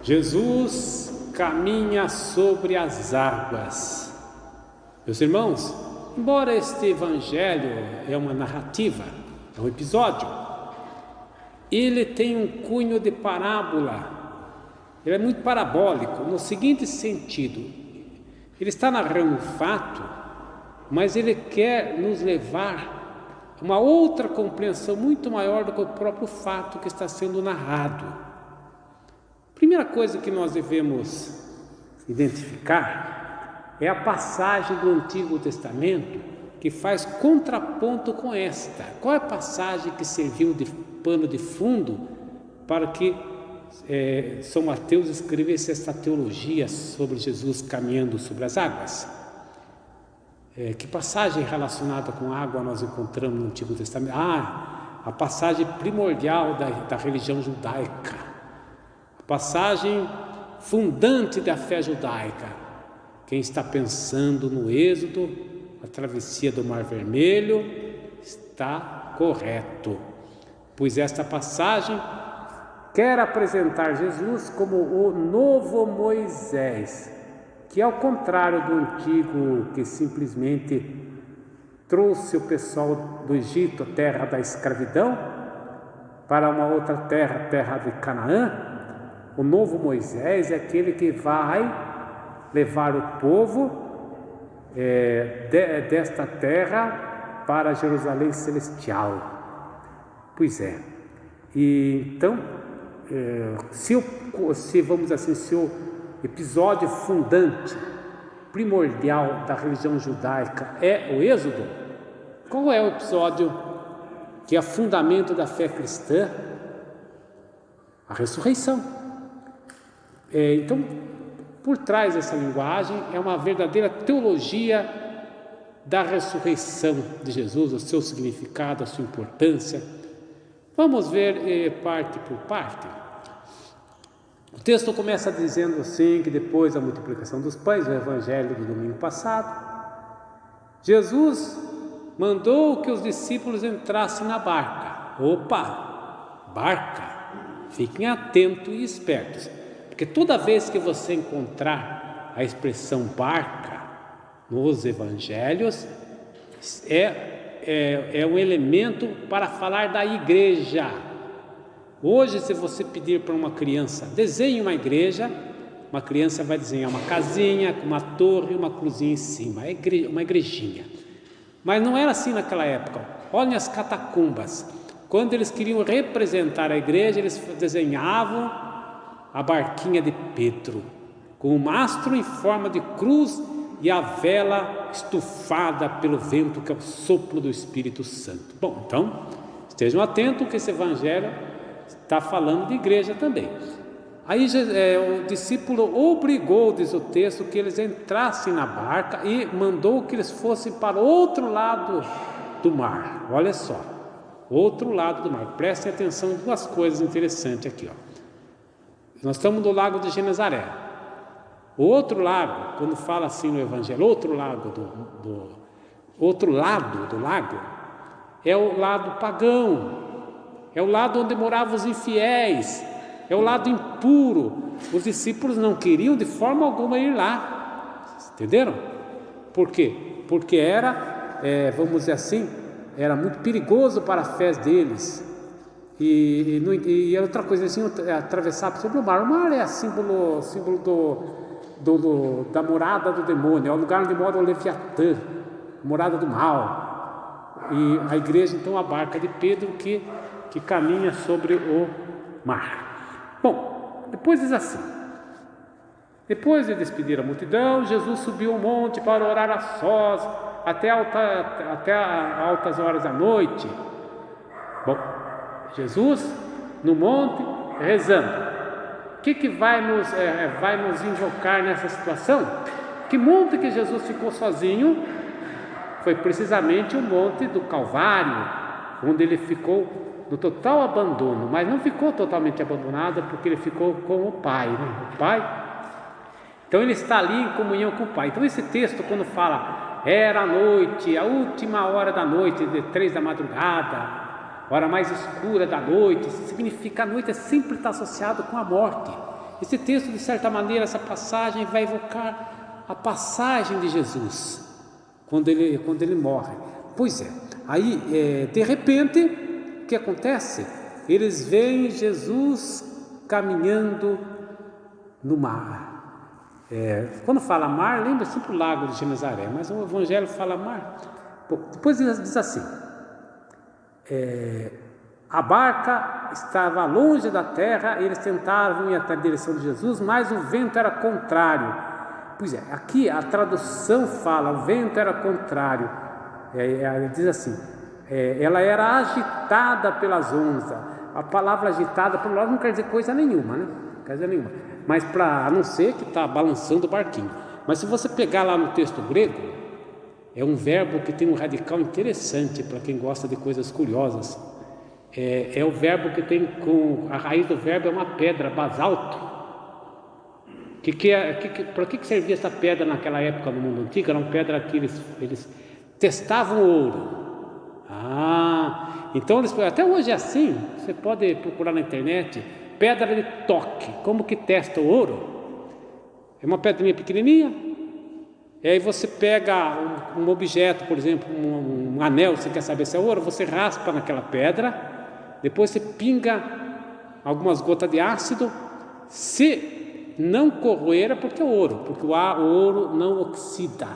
Jesus caminha sobre as águas. Meus irmãos, embora este evangelho é uma narrativa, é um episódio, ele tem um cunho de parábola. Ele é muito parabólico, no seguinte sentido: ele está narrando um fato, mas ele quer nos levar a uma outra compreensão muito maior do que o próprio fato que está sendo narrado. Primeira coisa que nós devemos identificar é a passagem do Antigo Testamento que faz contraponto com esta. Qual é a passagem que serviu de pano de fundo para que São Mateus escrevesse esta teologia sobre Jesus caminhando sobre as águas? Que passagem relacionada com água nós encontramos no Antigo Testamento? A passagem primordial da religião judaica, a passagem fundante da fé judaica. Quem está pensando no Êxodo, a travessia do Mar Vermelho, está correto, pois esta passagem quer apresentar Jesus como o novo Moisés, que ao contrário do antigo, que simplesmente trouxe o pessoal do Egito, terra da escravidão, para uma outra terra, terra de Canaã, o novo Moisés é aquele que vai levar o povo desta terra para Jerusalém celestial. Pois é. E então, se vamos assim, se o episódio fundante, primordial da religião judaica é o Êxodo, qual é o episódio que é fundamento da fé cristã? A ressurreição. Então, por trás dessa linguagem é uma verdadeira teologia da ressurreição de Jesus, o seu significado, a sua importância. Vamos ver parte por parte. O texto começa dizendo assim, que depois da multiplicação dos pães, o evangelho do domingo passado, Jesus mandou que os discípulos entrassem na barca. Opa, barca, fiquem atentos e espertos, porque toda vez que você encontrar a expressão barca nos evangelhos, é um elemento para falar da igreja. Hoje, se você pedir para uma criança, desenhe uma igreja, uma criança vai desenhar uma casinha com uma torre e uma cruzinha em cima, uma igrejinha. Mas não era assim naquela época. Olhem as catacumbas. Quando eles queriam representar a igreja, eles desenhavam a barquinha de Pedro, com o mastro em forma de cruz e a vela estufada pelo vento, que é o sopro do Espírito Santo. Bom, então, estejam atentos que esse evangelho está falando de igreja também. Aí o discípulo obrigou, diz o texto, que eles entrassem na barca e mandou que eles fossem para o outro lado do mar. Olha só, outro lado do mar. Prestem atenção em duas coisas interessantes aqui, ó. Nós estamos no lago de Genezaré. O outro lago, quando fala assim no evangelho, outro lado do lago, é o lado pagão, é o lado onde moravam os infiéis, é o lado impuro. Os discípulos não queriam de forma alguma ir lá, entenderam? Por quê? Porque era, vamos dizer assim, era muito perigoso para a fé deles. E outra coisa, assim, atravessar sobre o mar. O mar é símbolo da morada do demônio, é o lugar onde mora o Leviatã, morada do mal. E a igreja, então, a barca de Pedro que caminha sobre o mar. Bom, depois diz assim: depois de despedir a multidão, Jesus subiu o monte para orar a sós até altas horas da noite. Bom, Jesus no monte rezando. O que vai nos invocar nessa situação? Que monte que Jesus ficou sozinho? Foi precisamente o monte do Calvário, onde ele ficou no total abandono, mas não ficou totalmente abandonado, porque ele ficou com o Pai, né? O Pai. Então ele está ali em comunhão com o Pai. Então esse texto, quando fala era a noite, a última hora da noite, de 3 da madrugada, hora mais escura da noite, significa a noite sempre está associado com a morte. Esse texto, de certa maneira, essa passagem vai evocar a passagem de Jesus, quando ele morre. Pois é, aí de repente, o que acontece? Eles veem Jesus caminhando no mar. Quando fala mar, lembra sempre o lago de Genezaré, mas o Evangelho fala mar. Bom, depois diz assim: a barca estava longe da terra, eles tentavam ir até a direção de Jesus, mas o vento era contrário. Pois é, aqui a tradução fala, o vento era contrário. Diz assim, ela era agitada pelas ondas. A palavra agitada, por nós, não quer dizer coisa nenhuma, né? Não quer dizer nenhuma. Mas a não ser que está balançando o barquinho. Mas se você pegar lá no texto grego, é um verbo que tem um radical interessante para quem gosta de coisas curiosas. É o verbo que tem a raiz do verbo é uma pedra, basalto. Para que servia essa pedra naquela época no mundo antigo? Era uma pedra que eles testavam ouro. Então até hoje é assim. Você pode procurar na internet pedra de toque. Como que testa o ouro? É uma pedrinha pequenininha. E aí você pega um objeto, por exemplo, um anel, você quer saber se é ouro, você raspa naquela pedra. Depois você pinga algumas gotas de ácido. Se não corroer, é porque é ouro, porque o ouro não oxida.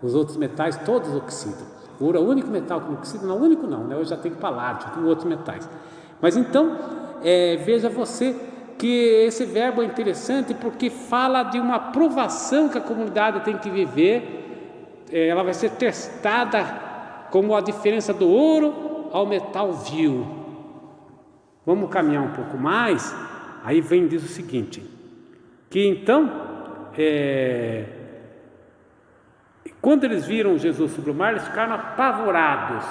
Os outros metais todos oxidam. O ouro é o único metal que não oxida. Não, o único não, né? Eu já tenho paládio, tem outros metais. Mas então, veja você que esse verbo é interessante porque fala de uma provação que a comunidade tem que viver. Ela vai ser testada como a diferença do ouro ao metal vil. Vamos caminhar um pouco mais. Aí diz o seguinte, que então quando eles viram Jesus sobre o mar, eles ficaram apavorados.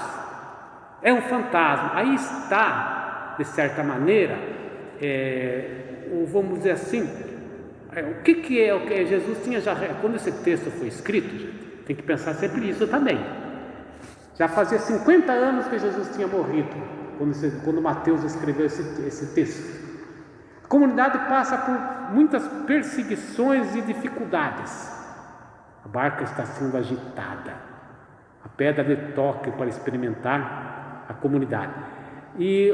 É um fantasma. Aí está, de certa maneira, vamos dizer assim, o que é o que Jesus tinha já. Quando esse texto foi escrito, gente, tem que pensar sempre nisso também. Já fazia 50 anos que Jesus tinha morrido, quando Mateus escreveu esse texto. A comunidade passa por muitas perseguições e dificuldades. A barca está sendo agitada, a pedra de toque para experimentar a comunidade. E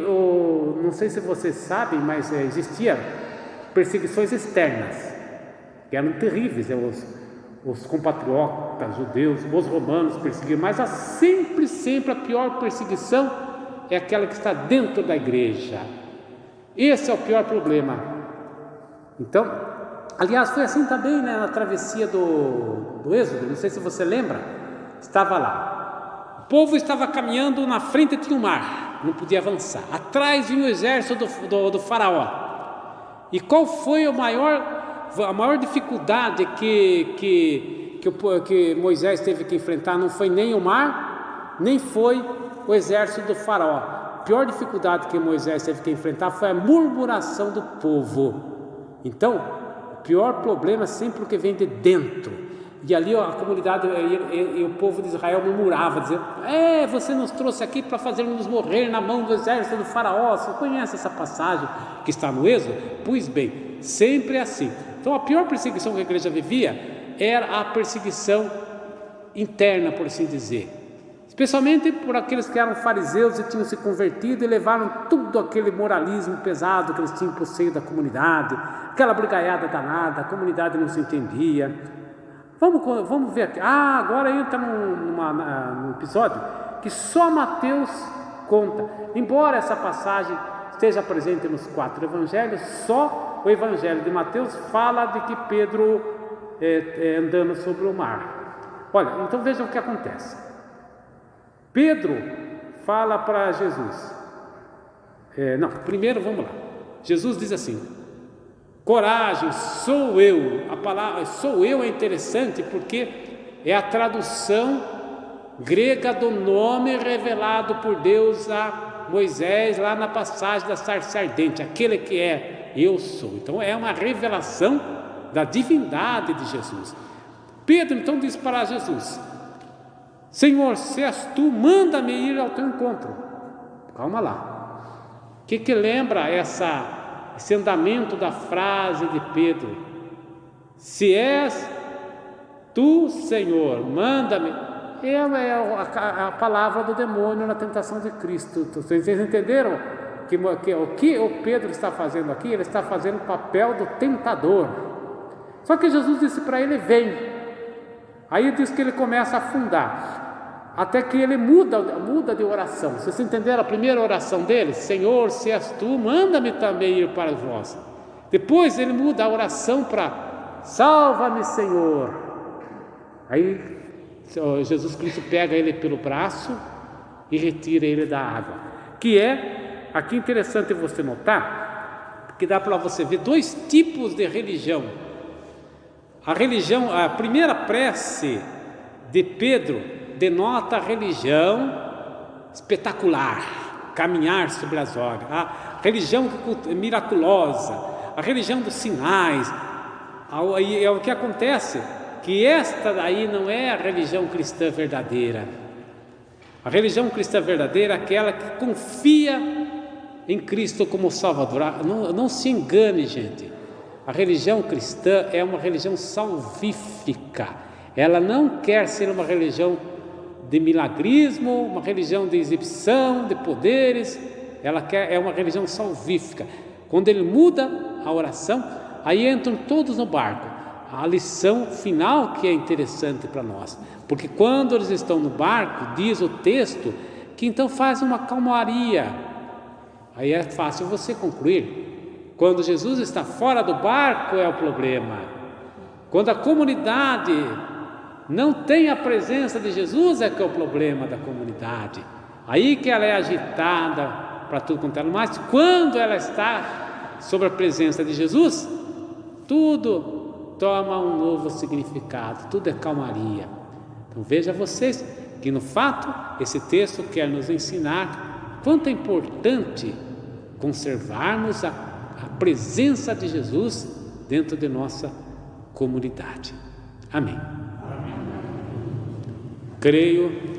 não sei se vocês sabem, mas existia perseguições externas, que eram terríveis. Os compatriotas judeus, os romanos perseguiam, mas sempre a pior perseguição é aquela que está dentro da igreja. Esse é o pior problema. Então, aliás, foi assim também, né, na travessia do Êxodo. Não sei se você lembra. Estava lá, o povo estava caminhando, na frente tinha o mar, não podia avançar. Atrás vinha o exército do faraó. E qual foi a maior dificuldade que Moisés teve que enfrentar? Não foi nem o mar, nem foi o exército do faraó. A pior dificuldade que Moisés teve que enfrentar foi a murmuração do povo. Então, o pior problema é sempre o que vem de dentro. E ali a comunidade e o povo de Israel murmurava, dizendo: você nos trouxe aqui para fazer-nos morrer na mão do exército do faraó. Você conhece essa passagem que está no Êxodo? Pois bem, sempre é assim. Então a pior perseguição que a igreja vivia era a perseguição interna, por assim dizer, especialmente por aqueles que eram fariseus e tinham se convertido e levaram tudo aquele moralismo pesado que eles tinham por seio da comunidade, aquela brigaiada danada, a comunidade não se entendia. Vamos ver aqui. Agora entra num episódio que só Mateus conta. Embora essa passagem esteja presente nos 4 evangelhos, só o evangelho de Mateus fala de que Pedro andando sobre o mar. Olha, então vejam o que acontece. Pedro fala para Jesus. Primeiro vamos lá. Jesus diz assim: coragem, sou eu. A palavra sou eu é interessante porque é a tradução grega do nome revelado por Deus a Moisés lá na passagem da sarça ardente, aquele que é eu sou. Então é uma revelação da divindade de Jesus. Pedro então diz para Jesus: Senhor, se és tu, manda-me ir ao teu encontro. Calma lá. O que lembra esse andamento da frase de Pedro: se és tu, Senhor, manda-me. É a palavra do demônio na tentação de Cristo. Vocês entenderam que o que o Pedro está fazendo aqui? Ele está fazendo o papel do tentador. Só que Jesus disse para ele: vem. Aí diz que ele começa a afundar, até que ele muda de oração. Vocês entenderam a primeira oração dele? Senhor, se és tu, manda-me também ir para vós. Depois ele muda a oração para salva-me, Senhor. Aí Jesus Cristo pega ele pelo braço e retira ele da água. Que é, aqui interessante você notar, que dá para você ver dois tipos de religião. A primeira prece de Pedro denota a religião espetacular, caminhar sobre as águas, a religião miraculosa, a religião dos sinais. É o que acontece, que esta daí não é a religião cristã verdadeira. A religião cristã verdadeira é aquela que confia em Cristo como Salvador. Não se engane, gente. A religião cristã é uma religião salvífica. Ela não quer ser uma religião de milagrismo, uma religião de exibição de poderes. É uma religião salvífica. Quando ele muda a oração, aí entram todos no barco. A lição final que é interessante para nós, porque quando eles estão no barco, diz o texto que então faz uma calmaria. Aí é fácil você concluir. Quando Jesus está fora do barco é o problema. Quando a comunidade não tem a presença de Jesus é que é o problema da comunidade. Aí que ela é agitada para tudo quanto é. Mas quando ela está sob a presença de Jesus, tudo toma um novo significado, tudo é calmaria. Então veja vocês que no fato esse texto quer nos ensinar quanto é importante conservarmos a presença de Jesus dentro de nossa comunidade. Amém. Creio